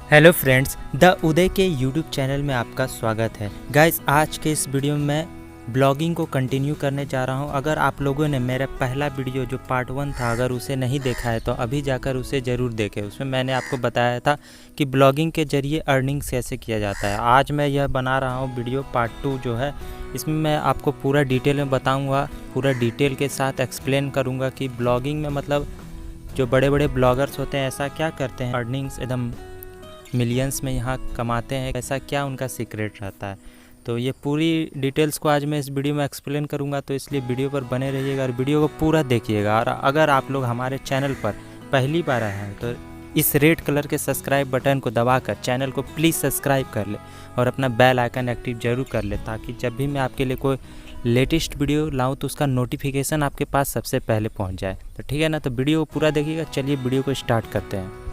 Hello friends, the उदय के YouTube channel में आपका स्वागत है। गाइस, आज के इस वीडियो में मैं ब्लॉगिंग को कंटिन्यू करने जा रहा हूं। अगर आप लोगों ने मेरा पहला वीडियो जो पार्ट 1 था, अगर उसे नहीं देखा है तो अभी जाकर उसे ज़रूर देखें। उसमें मैंने आपको बताया था कि ब्लॉगिंग के ज़रिए अर्निंग्स कैसे किया जाता है। आज मैं यह बना रहा हूँ वीडियो पार्ट 2 जो है, इसमें मैं आपको पूरा डिटेल में बताऊँगा, पूरा डिटेल के साथ एक्सप्लेन करूँगा कि ब्लॉगिंग में मतलब जो बड़े बड़े ब्लॉगर्स होते हैं ऐसा क्या करते हैं, अर्निंग्स एकदम मिलियंस में यहाँ कमाते हैं, ऐसा क्या उनका सीक्रेट रहता है। तो ये पूरी डिटेल्स को आज मैं इस वीडियो में एक्सप्लेन करूँगा, तो इसलिए वीडियो पर बने रहिएगा और वीडियो को पूरा देखिएगा। और अगर आप लोग हमारे चैनल पर पहली बार आए हैं तो इस रेड कलर के सब्सक्राइब बटन को दबाकर चैनल को प्लीज़ सब्सक्राइब कर ले और अपना बेल आइकन एक्टिव जरूर कर ले, ताकि जब भी मैं आपके लिए कोई लेटेस्ट वीडियो लाऊं तो उसका नोटिफिकेशन आपके पास सबसे पहले पहुंच जाए। तो ठीक है ना, तो वीडियो को पूरा देखिएगा। चलिए वीडियो को स्टार्ट करते हैं।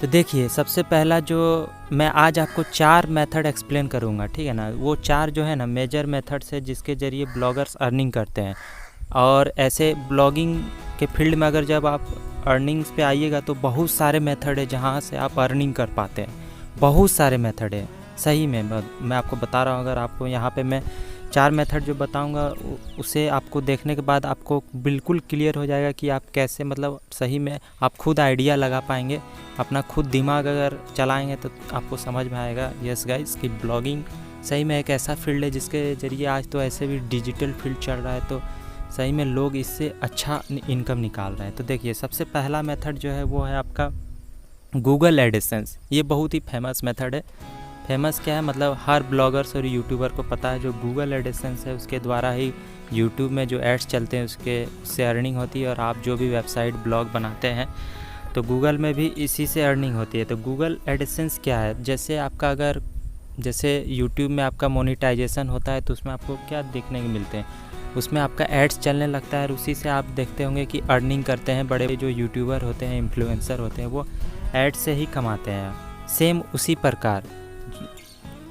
तो देखिए, सबसे पहला जो मैं आज आपको 4 मेथड एक्सप्लेन करूंगा, ठीक है ना। वो 4 जो है ना मेजर मेथड्स है जिसके ज़रिए ब्लॉगर्स अर्निंग करते हैं। और ऐसे ब्लॉगिंग के फील्ड में अगर जब आप अर्निंग्स पे आइएगा तो बहुत सारे मेथड है जहाँ से आप अर्निंग कर पाते हैं। बहुत सारे मेथड है, सही में मैं आपको बता रहा हूँ। अगर आपको यहाँ पे मैं 4 मेथड जो बताऊंगा उसे आपको देखने के बाद आपको बिल्कुल क्लियर हो जाएगा कि आप कैसे मतलब सही में आप खुद आइडिया लगा पाएंगे। अपना खुद दिमाग अगर चलाएंगे तो आपको समझ में आएगा, यस गाइस, कि ब्लॉगिंग सही में एक ऐसा फील्ड है जिसके ज़रिए आज तो ऐसे भी डिजिटल फील्ड चल रहा है, तो सही में लोग इससे अच्छा इनकम निकाल रहे हैं। तो देखिए, सबसे पहला मेथड जो है वो है आपका गूगल एडसेंस। ये बहुत ही फेमस मेथड है। फेमस क्या है, मतलब हर ब्लॉगर्स और यूट्यूबर को पता है जो गूगल एडसेंस है उसके द्वारा ही यूट्यूब में जो एड्स चलते हैं उससे अर्निंग होती है। और आप जो भी वेबसाइट ब्लॉग बनाते हैं तो गूगल में भी इसी से अर्निंग होती है। तो गूगल एडसेंस क्या है, जैसे आपका अगर जैसे यूट्यूब में आपका मोनेटाइजेशन होता है तो उसमें आपको क्या देखने को मिलते हैं, उसमें आपका एड्स चलने लगता है और उसी से आप देखते होंगे कि अर्निंग करते हैं। बड़े जो यूट्यूबर होते हैं, इन्फ्लुएंसर होते हैं, वो एड्स से ही कमाते हैं। सेम उसी प्रकार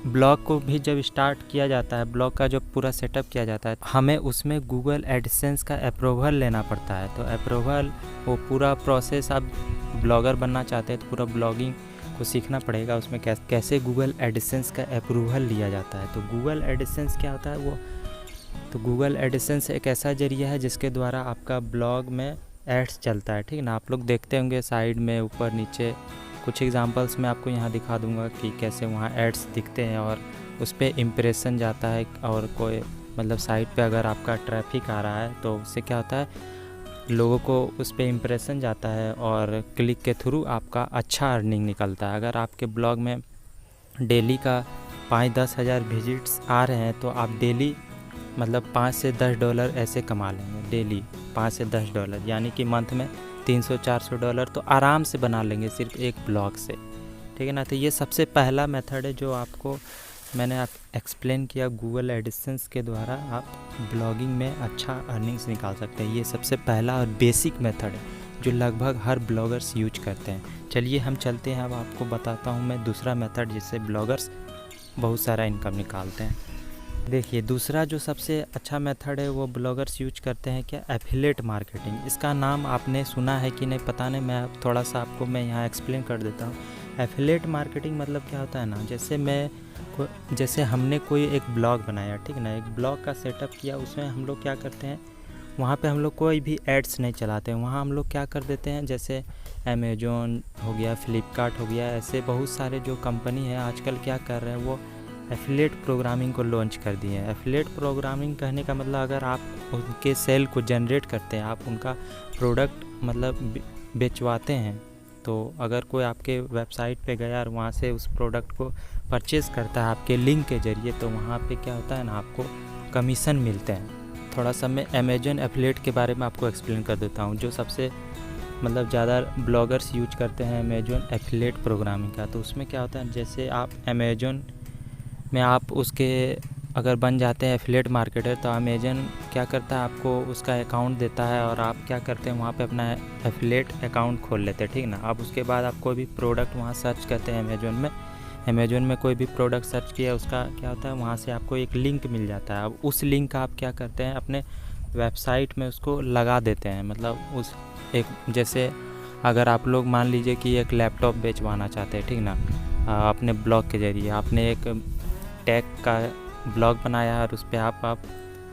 ब्लॉग को भी जब स्टार्ट किया जाता है, ब्लॉग का जब पूरा सेटअप किया जाता है, हमें उसमें गूगल एडसेंस का अप्रूवल लेना पड़ता है। तो अप्रूवल, वो पूरा प्रोसेस, आप ब्लॉगर बनना चाहते हैं तो पूरा ब्लॉगिंग को सीखना पड़ेगा। उसमें कैसे गूगल एडसेंस का अप्रूवल लिया जाता है। तो गूगल एडसेंस क्या होता है वो, तो गूगल एडसेंस एक ऐसा जरिया है जिसके द्वारा आपका ब्लॉग में एड्स चलता है, ठीक है ना। आप लोग देखते होंगे साइड में, ऊपर नीचे, कुछ एग्जांपल्स मैं आपको यहाँ दिखा दूंगा कि कैसे वहाँ एड्स दिखते हैं और उस पर इम्प्रेशन जाता है। और कोई मतलब साइट पे अगर आपका ट्रैफिक आ रहा है तो उससे क्या होता है, लोगों को उस पर इम्प्रेशन जाता है और क्लिक के थ्रू आपका अच्छा अर्निंग निकलता है। अगर आपके ब्लॉग में डेली का 5-10 हज़ार विजिट्स आ रहे हैं तो आप डेली मतलब $5 से $10 ऐसे कमा लेंगे। डेली $5 से $10, यानी कि मंथ में $300-400 तो आराम से बना लेंगे सिर्फ एक ब्लॉग से, ठीक है ना। तो ये सबसे पहला मेथड है जो आपको मैंने एक्सप्लेन किया। गूगल एडसेंस के द्वारा आप ब्लॉगिंग में अच्छा अर्निंग्स निकाल सकते हैं। ये सबसे पहला और बेसिक मेथड है जो लगभग हर ब्लॉगर्स यूज करते हैं। चलिए हम चलते हैं, अब आपको बताता हूँ मैं दूसरा मेथड जिससे ब्लॉगर्स बहुत सारा इनकम निकालते हैं। देखिए, दूसरा जो सबसे अच्छा मेथड है वो ब्लॉगर्स यूज करते हैं क्या, एफिलिएट मार्केटिंग। इसका नाम आपने सुना है कि नहीं पता नहीं, मैं थोड़ा सा आपको मैं यहाँ एक्सप्लेन कर देता हूँ। एफिलिएट मार्केटिंग मतलब क्या होता है ना, जैसे हमने कोई एक ब्लॉग बनाया, ठीक है ना, एक ब्लॉग का सेटअप किया, उसमें हम लोग क्या करते हैं, वहाँ पे हम लोग कोई भी एड्स नहीं चलाते हैं। वहाँ हम लोग क्या कर देते हैं, जैसे अमेजोन हो गया, फ्लिपकार्ट हो गया, ऐसे बहुत सारे जो कंपनी है आजकल क्या कर रहे हैं, वो एफिलिएट प्रोग्रामिंग को लॉन्च कर दिए हैं। एफिलिएट प्रोग्रामिंग कहने का मतलब, अगर आप उनके सेल को जनरेट करते हैं, आप उनका प्रोडक्ट मतलब बेचवाते हैं, तो अगर कोई आपके वेबसाइट पे गया और वहाँ से उस प्रोडक्ट को परचेज़ करता है आपके लिंक के ज़रिए, तो वहाँ पे क्या होता है ना, आपको कमीशन मिलते हैं। थोड़ा सा मैं अमेजन एफिलिएट के बारे में आपको एक्सप्लेन कर देता हूँ, जो सबसे मतलब ज़्यादा ब्लॉगर्स यूज करते हैं अमेजन एफिलिएट प्रोग्रामिंग का। तो उसमें क्या होता है, जैसे आप अमेजन में आप उसके अगर बन जाते हैं एफिलिएट मार्केटर, तो अमेजन क्या करता है, आपको उसका अकाउंट देता है और आप क्या करते हैं, वहाँ पे अपना एफिलिएट अकाउंट खोल लेते हैं, ठीक ना। अब उसके बाद आप कोई भी प्रोडक्ट वहाँ सर्च करते हैं अमेजोन में कोई भी प्रोडक्ट सर्च किया, उसका क्या होता है, वहाँ से आपको एक लिंक मिल जाता है। अब उस लिंक का आप क्या करते हैं, अपने वेबसाइट में उसको लगा देते हैं। मतलब उस एक जैसे अगर आप लोग मान लीजिए कि एक लैपटॉप बेचवाना चाहते हैं, ठीक ना, अपने ब्लॉग के ज़रिए आपने एक टेक का ब्लॉग बनाया और उस पे आप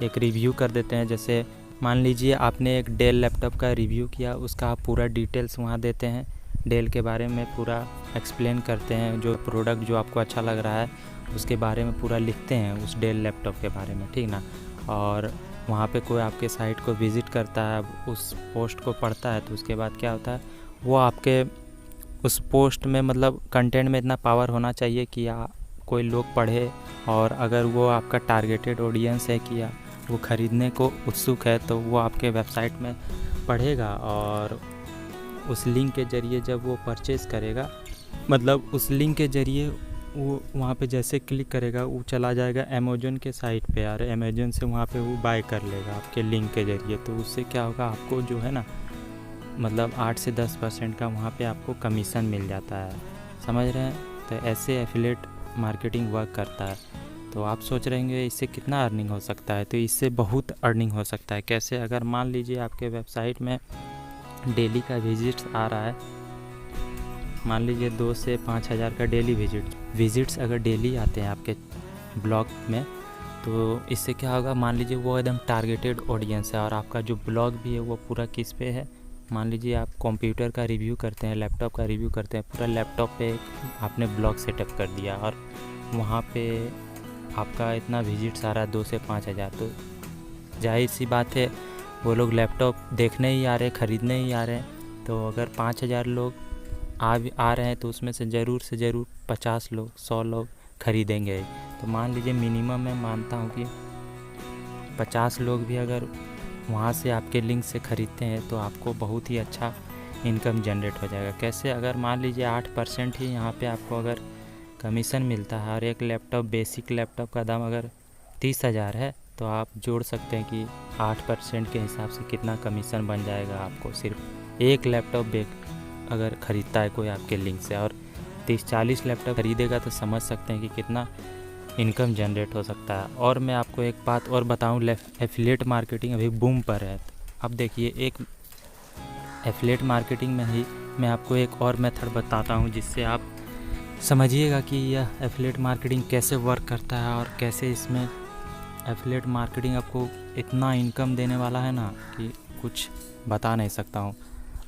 एक रिव्यू कर देते हैं। जैसे मान लीजिए आपने एक डेल लैपटॉप का रिव्यू किया, उसका आप पूरा डिटेल्स वहाँ देते हैं, डेल के बारे में पूरा एक्सप्लेन करते हैं, जो प्रोडक्ट जो आपको अच्छा लग रहा है उसके बारे में पूरा लिखते हैं उस डेल लैपटॉप के बारे में, ठीक ना। और वहाँ पे कोई आपके साइट को विज़िट करता है, उस पोस्ट को पढ़ता है, तो उसके बाद क्या होता है, वो आपके उस पोस्ट में मतलब कंटेंट में इतना पावर होना चाहिए कि कोई लोग पढ़े, और अगर वो आपका टारगेटेड ऑडियंस है कि वो ख़रीदने को उत्सुक है तो वो आपके वेबसाइट में पढ़ेगा, और उस लिंक के ज़रिए जब वो परचेज़ करेगा, मतलब उस लिंक के ज़रिए वो वहाँ पे जैसे क्लिक करेगा वो चला जाएगा अमेज़न के साइट पे, और अमेज़न से वहाँ पे वो बाय कर लेगा आपके लिंक के ज़रिए। तो उससे क्या होगा, आपको जो है ना, मतलब 8 से 10% का वहाँ पे आपको कमीशन मिल जाता है, समझ रहे हैं। तो ऐसे एफिलिएट मार्केटिंग वर्क करता है। तो आप सोच रहे होंगे इससे कितना अर्निंग हो सकता है, तो इससे बहुत अर्निंग हो सकता है। कैसे, अगर मान लीजिए आपके वेबसाइट में डेली का विजिट्स आ रहा है, मान लीजिए 2 से 5 हज़ार का डेली विजिट्स अगर डेली आते हैं आपके ब्लॉग में, तो इससे क्या होगा, मान लीजिए वो एकदम टारगेटेड ऑडियंस है, और आपका जो ब्लॉग भी है वो पूरा किस पे है, मान लीजिए आप कंप्यूटर का रिव्यू करते हैं, लैपटॉप का रिव्यू करते हैं, पूरा लैपटॉप पे आपने ब्लॉग सेटअप कर दिया और वहाँ पे आपका इतना विजिट्स आ रहा है 2 से 5 हज़ार, तो जाहिर सी बात है वो लोग लैपटॉप देखने ही आ रहे हैं, ख़रीदने ही आ रहे हैं। तो अगर 5,000 लोग आ रहे हैं तो उसमें से ज़रूर 50 लोग 100 लोग ख़रीदेंगे। तो मान लीजिए मिनिमम मैं मानता हूँ कि 50 लोग भी अगर वहाँ से आपके लिंक से ख़रीदते हैं तो आपको बहुत ही अच्छा इनकम जनरेट हो जाएगा। कैसे, अगर मान लीजिए 8% ही यहाँ पे आपको अगर कमीशन मिलता है, और एक लैपटॉप बेसिक लैपटॉप का दाम अगर 30,000 है, तो आप जोड़ सकते हैं कि 8% के हिसाब से कितना कमीशन बन जाएगा आपको। सिर्फ एक लैपटॉप अगर ख़रीदता है कोई आपके लिंक से, और 30-40 लैपटॉप ख़रीदेगा, तो समझ सकते हैं कि कितना इनकम जनरेट हो सकता है। और मैं आपको एक बात और बताऊं, एफिलिएट मार्केटिंग अभी बूम पर है। अब देखिए, एक एफिलिएट मार्केटिंग में ही मैं आपको एक और मेथड बताता हूं, जिससे आप समझिएगा कि यह एफिलिएट मार्केटिंग कैसे वर्क करता है, और कैसे इसमें एफिलिएट मार्केटिंग आपको इतना इनकम देने वाला है ना कि कुछ बता नहीं सकता हूँ।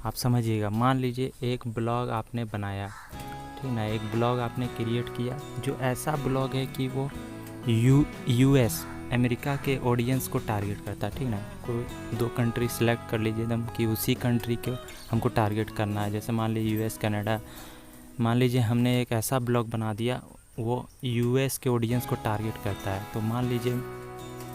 आप समझिएगा, मान लीजिए एक ब्लॉग आपने बनाया, ठीक ना, एक ब्लॉग आपने क्रिएट किया जो ऐसा ब्लॉग है कि वो यूएस अमेरिका के ऑडियंस को टारगेट करता है, ठीक ना। कोई 2 कंट्री सेलेक्ट कर लीजिए एकदम कि उसी कंट्री के हमको टारगेट करना है। जैसे मान लीजिए यूएस, कनाडा, मान लीजिए हमने एक ऐसा ब्लॉग बना दिया वो यूएस के ऑडियंस को टारगेट करता है। तो मान लीजिए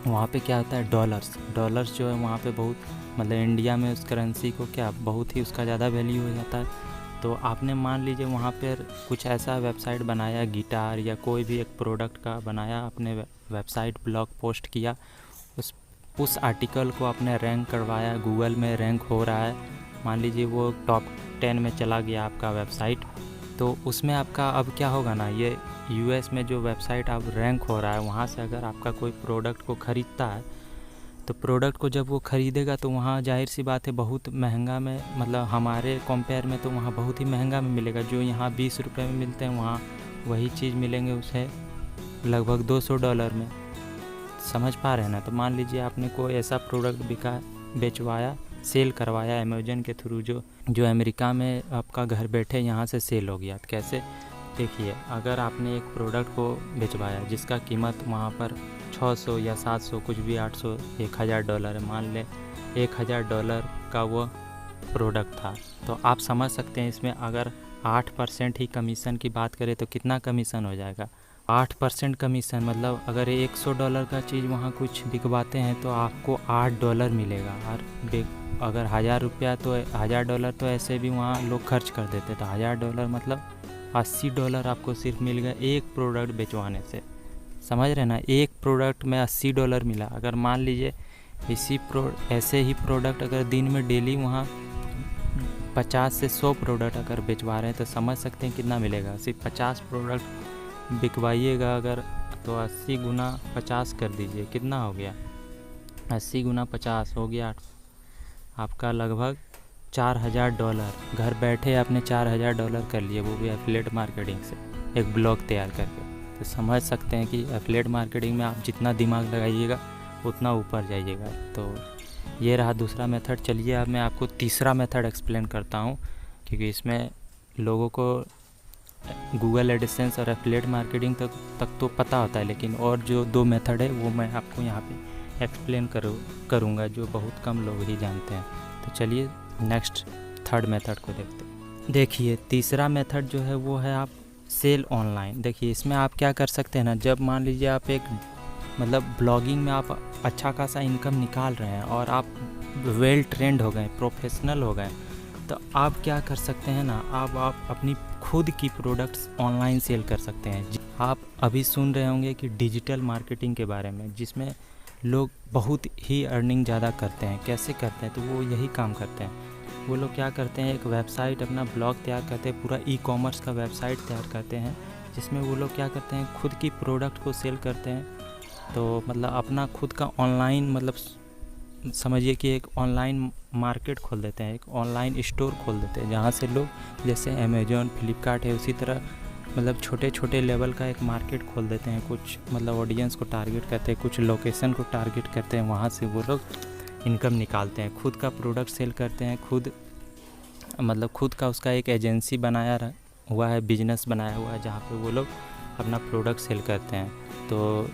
वहाँ पे क्या होता है, डॉलर्स जो है वहाँ पे बहुत, मतलब इंडिया में उस करेंसी को क्या बहुत ही उसका ज़्यादा वैल्यू हो जाता है। तो आपने मान लीजिए वहाँ पर कुछ ऐसा वेबसाइट बनाया, गिटार या कोई भी एक प्रोडक्ट का बनाया, अपने वेबसाइट ब्लॉग पोस्ट किया, उस आर्टिकल को आपने रैंक करवाया, गूगल में रैंक हो रहा है, मान लीजिए वो टॉप 10 में चला गया आपका वेबसाइट, तो उसमें आपका अब क्या होगा ना, ये यूएस में जो वेबसाइट आप रैंक हो रहा है, वहाँ से अगर आपका कोई प्रोडक्ट को ख़रीदता है, तो प्रोडक्ट को जब वो ख़रीदेगा तो वहाँ जाहिर सी बात है बहुत महंगा में, मतलब हमारे कंपेयर में तो वहाँ बहुत ही महंगा में मिलेगा। जो यहाँ 20 रुपये में मिलते हैं, वहाँ वही चीज़ मिलेंगे उसे लगभग $200 में। समझ पा रहे हैं ना। तो मान लीजिए आपने कोई ऐसा प्रोडक्ट बेचवाया, सेल करवाया अमेज़न के थ्रू, जो अमेरिका में आपका घर बैठे यहाँ से सेल हो गया। तो कैसे, देखिए, अगर आपने एक प्रोडक्ट को बेचवाया जिसका कीमत वहाँ पर 600 या 700 कुछ भी, 800, $1,000 है, मान लें $1,000 का वो प्रोडक्ट था, तो आप समझ सकते हैं इसमें अगर 8% ही कमीशन की बात करें तो कितना कमीशन हो जाएगा। 8% कमीशन मतलब अगर $100 का चीज़ वहाँ कुछ बिकवाते हैं तो आपको $8 मिलेगा। और अगर $1,000 तो $1,000 तो ऐसे भी वहाँ लोग खर्च कर देते, तो $1,000 मतलब $80 आपको सिर्फ मिल गया एक प्रोडक्ट बेचवाने से। समझ रहे ना, एक प्रोडक्ट में $80 मिला। अगर मान लीजिए ऐसे ही प्रोडक्ट अगर दिन में डेली वहाँ 50 से 100 प्रोडक्ट अगर बेचवा रहे हैं तो समझ सकते हैं कितना मिलेगा। सिर्फ 50 प्रोडक्ट बिकवाइएगा अगर, तो 80 गुना 50 कर दीजिए, कितना हो गया, 80 गुना 50 हो गया आपका लगभग $4000। घर बैठे आपने $4000 कर लिए, वो भी एफिलिएट मार्केटिंग से, एक ब्लॉग तैयार करके। तो समझ सकते हैं कि एफिलिएट मार्केटिंग में आप जितना दिमाग लगाइएगा उतना ऊपर जाइएगा। तो ये रहा दूसरा मेथड। चलिए अब मैं आपको तीसरा मेथड एक्सप्लेन करता हूँ, क्योंकि इसमें लोगों को गूगल एडसेंस और एफिलिएट मार्केटिंग तक तो पता होता है, लेकिन और जो 2 मेथड है वो मैं आपको यहाँ पे एक्सप्लेन करूँगा, जो बहुत कम लोग ही जानते हैं। तो चलिए नेक्स्ट थर्ड मेथड को देखते हैं। देखिए तीसरा मेथड जो है वो है आप सेल ऑनलाइन। देखिए इसमें आप क्या कर सकते हैं ना, जब मान लीजिए आप एक मतलब ब्लॉगिंग में आप अच्छा खासा इनकम निकाल रहे हैं और आप वेल ट्रेंड हो गए, प्रोफेशनल हो गए, तो आप क्या कर सकते हैं ना, आप अपनी खुद की प्रोडक्ट्स ऑनलाइन सेल कर सकते हैं। आप अभी सुन रहे होंगे कि डिजिटल मार्केटिंग के बारे में, जिसमें लोग बहुत ही अर्निंग ज़्यादा करते हैं। कैसे करते हैं? तो वो यही काम करते हैं। वो लोग क्या करते हैं, एक वेबसाइट अपना ब्लॉग तैयार करते हैं, पूरा ई-कॉमर्स का वेबसाइट तैयार करते हैं, जिसमें वो लोग क्या करते हैं, खुद की प्रोडक्ट को सेल करते हैं। तो मतलब अपना खुद का ऑनलाइन, मतलब समझिए कि एक ऑनलाइन मार्केट खोल देते हैं, एक ऑनलाइन स्टोर खोल देते हैं, जहाँ से लोग जैसे अमेज़ॉन, फ्लिपकार्ट है, उसी तरह मतलब छोटे छोटे लेवल का एक मार्केट खोल देते हैं। कुछ मतलब ऑडियंस को टारगेट करते हैं, कुछ लोकेशन को टारगेट करते हैं, वहाँ से वो लोग इनकम निकालते हैं। खुद का प्रोडक्ट सेल करते हैं, खुद का उसका एक एजेंसी बनाया हुआ है, बिजनेस बनाया हुआ है, जहाँ पे वो लोग अपना प्रोडक्ट सेल करते हैं। तो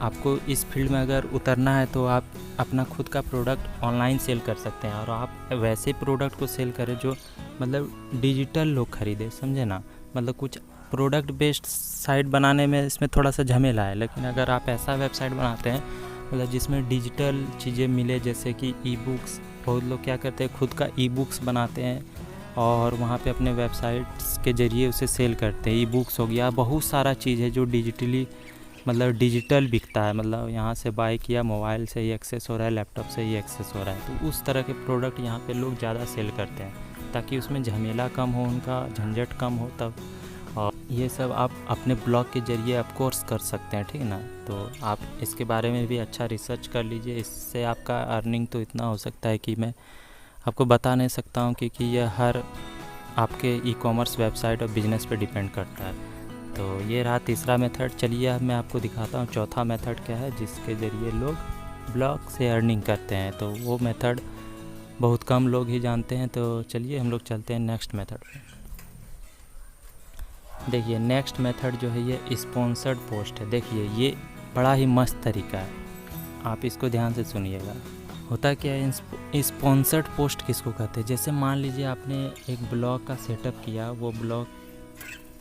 आपको इस फील्ड में अगर उतरना है तो आप अपना खुद का प्रोडक्ट ऑनलाइन सेल कर सकते हैं, और आप वैसे प्रोडक्ट को सेल करें जो मतलब डिजिटल लोग ख़रीदे, समझे ना। मतलब कुछ प्रोडक्ट बेस्ड साइट बनाने में इसमें थोड़ा सा झमेला है, लेकिन अगर आप ऐसा वेबसाइट बनाते हैं मतलब जिसमें डिजिटल चीज़ें मिले, जैसे कि ई बुक्स, बहुत लोग क्या करते हैं खुद का ई बुक्स बनाते हैं और वहाँ पे अपने वेबसाइट्स के ज़रिए उसे सेल करते हैं। ई बुक्स हो गया, बहुत सारा चीज़ है जो डिजिटल बिकता है, मतलब यहाँ से बाय किया, मोबाइल से ही एक्सेस हो रहा है, लैपटॉप से ही एक्सेस हो रहा है। तो उस तरह के प्रोडक्ट यहाँ पे लोग ज़्यादा सेल करते हैं, ताकि उसमें झमेला कम हो, उनका झंझट कम हो तब। और ये सब आप अपने ब्लॉग के ज़रिए ऑफ कोर्स कर सकते हैं, ठीक है ना। तो आप इसके बारे में भी अच्छा रिसर्च कर लीजिए। इससे आपका अर्निंग तो इतना हो सकता है कि मैं आपको बता नहीं सकता हूँ, क्योंकि यह हर आपके ई-कॉमर्स वेबसाइट और बिजनेस पे डिपेंड करता है। तो ये रहा तीसरा मेथड। चलिए अब मैं आपको दिखाता हूँ चौथा मेथड क्या है, जिसके ज़रिए लोग ब्लॉग से अर्निंग करते हैं। तो वो मेथड बहुत कम लोग ही जानते हैं। तो चलिए हम लोग चलते हैं नेक्स्ट मेथड पे। देखिए नेक्स्ट मेथड जो है ये स्पॉन्सर्ड पोस्ट है। देखिए ये बड़ा ही मस्त तरीका है, आप इसको ध्यान से सुनिएगा। होता क्या है, स्पॉन्सर्ड पोस्ट किसको कहते हैं? जैसे मान लीजिए आपने एक ब्लॉग का सेटअप किया, वो ब्लॉग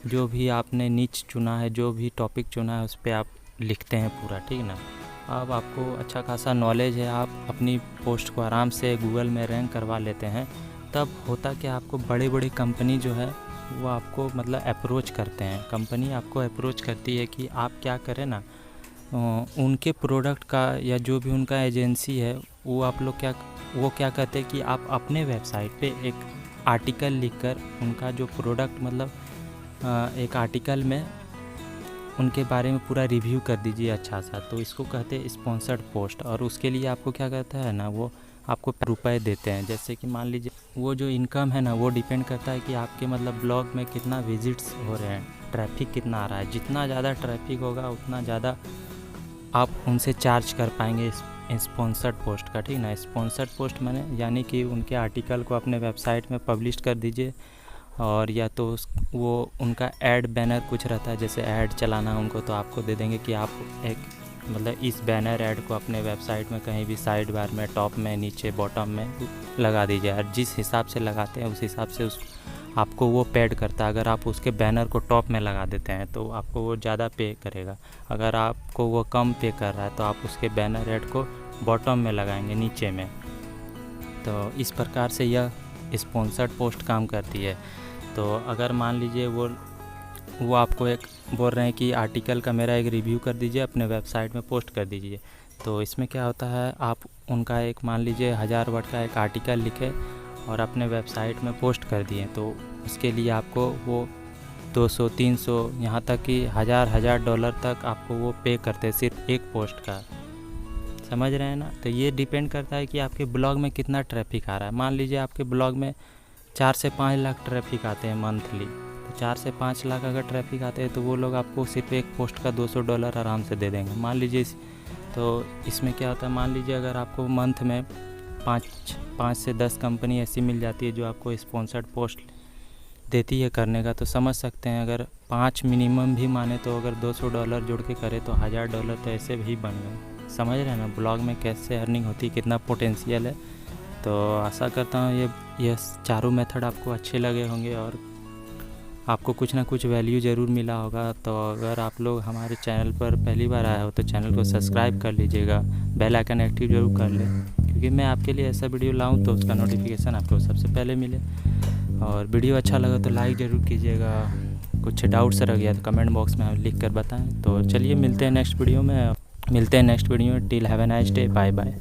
जो भी आपने नीच चुना है, जो भी टॉपिक चुना है, उस पर आप लिखते हैं पूरा, ठीक है ना। अब आपको अच्छा खासा नॉलेज है, आप अपनी पोस्ट को आराम से गूगल में रैंक करवा लेते हैं। तब होता क्या, आपको बड़े बड़े कंपनी जो है वो आपको मतलब अप्रोच करते हैं। कंपनी आपको अप्रोच करती है कि आप क्या करें ना, उनके प्रोडक्ट का या जो भी उनका एजेंसी है, वो क्या कहते हैं कि आप अपने वेबसाइट पे एक आर्टिकल लिखकर उनका जो प्रोडक्ट मतलब एक आर्टिकल में उनके बारे में पूरा रिव्यू कर दीजिए अच्छा सा। तो इसको कहते हैं स्पॉन्सर्ड पोस्ट। और उसके लिए आपको क्या कहता है ना, वो आपको रुपए देते हैं। जैसे कि मान लीजिए वो जो इनकम है ना, वो डिपेंड करता है कि आपके मतलब ब्लॉग में कितना विजिट्स हो रहे हैं, ट्रैफिक कितना आ रहा है। जितना ज़्यादा ट्रैफिक होगा उतना ज़्यादा आप उनसे चार्ज कर पाएंगे स्पॉन्सर्ड पोस्ट का, ठीक ना। स्पॉन्सर्ड पोस्ट माने यानी कि उनके आर्टिकल को अपने वेबसाइट में पब्लिश कर दीजिए, और या तो वो उनका ऐड बैनर कुछ रहता है, जैसे ऐड चलाना उनको, तो आपको दे देंगे कि आप एक मतलब इस बैनर ऐड को अपने वेबसाइट में कहीं भी साइड बार में, टॉप में, नीचे, बॉटम में लगा दीजिए। और जिस हिसाब से लगाते हैं उस हिसाब से आपको वो पेड करता है। अगर आप उसके बैनर को टॉप में लगा देते हैं तो आपको वो ज़्यादा पे करेगा। अगर आपको वो कम पे कर रहा है तो आप उसके बैनर ऐड को बॉटम में लगाएंगे, नीचे में। तो इस प्रकार से यह स्पॉन्सर्ड पोस्ट काम करती है। तो अगर मान लीजिए वो आपको एक बोल रहे हैं कि आर्टिकल का मेरा एक रिव्यू कर दीजिए, अपने वेबसाइट में पोस्ट कर दीजिए। तो इसमें क्या होता है, आप उनका एक मान लीजिए 1000 वर्ड का एक आर्टिकल लिखे और अपने वेबसाइट में पोस्ट कर दिए, तो उसके लिए आपको वो 200, 300, यहाँ तक कि $1000 तक आपको वो पे करते हैं सिर्फ एक पोस्ट का, समझ रहे हैं ना। तो ये डिपेंड करता है कि आपके ब्लॉग में कितना ट्रैफिक आ रहा है। मान लीजिए आपके ब्लॉग में 4 से 5 लाख ट्रैफिक आते हैं मंथली, तो 4 से 5 लाख अगर ट्रैफिक आते हैं तो वो लोग आपको सिर्फ एक पोस्ट का $200 आराम से दे देंगे। मान लीजिए तो इसमें क्या होता है, मान लीजिए अगर आपको मंथ में 5 से 10 कंपनी ऐसी मिल जाती है जो आपको स्पॉन्सर्ड पोस्ट देती है करने का, तो समझ सकते हैं अगर 5 मिनिमम भी माने तो अगर $200 जोड़ के करे तो $1000 तो ऐसे भी बन गए। समझ रहे हैं ना ब्लॉग में कैसे अर्निंग होती है, कितना पोटेंशियल है। तो आशा करता हूँ ये चारों मेथड आपको अच्छे लगे होंगे और आपको कुछ ना कुछ वैल्यू ज़रूर मिला होगा। तो अगर आप लोग हमारे चैनल पर पहली बार आए हो तो चैनल को सब्सक्राइब कर लीजिएगा, बेल आइकन एक्टिव जरूर कर लें, क्योंकि मैं आपके लिए ऐसा वीडियो लाऊं तो उसका नोटिफिकेशन आपको सबसे पहले मिले। और वीडियो अच्छा लगा तो लाइक ज़रूर कीजिएगा। कुछ डाउट्स रह गया तो कमेंट बॉक्स में लिख कर बताएं। तो चलिए मिलते हैं नेक्स्ट वीडियो में। Till have a nice day, bye bye.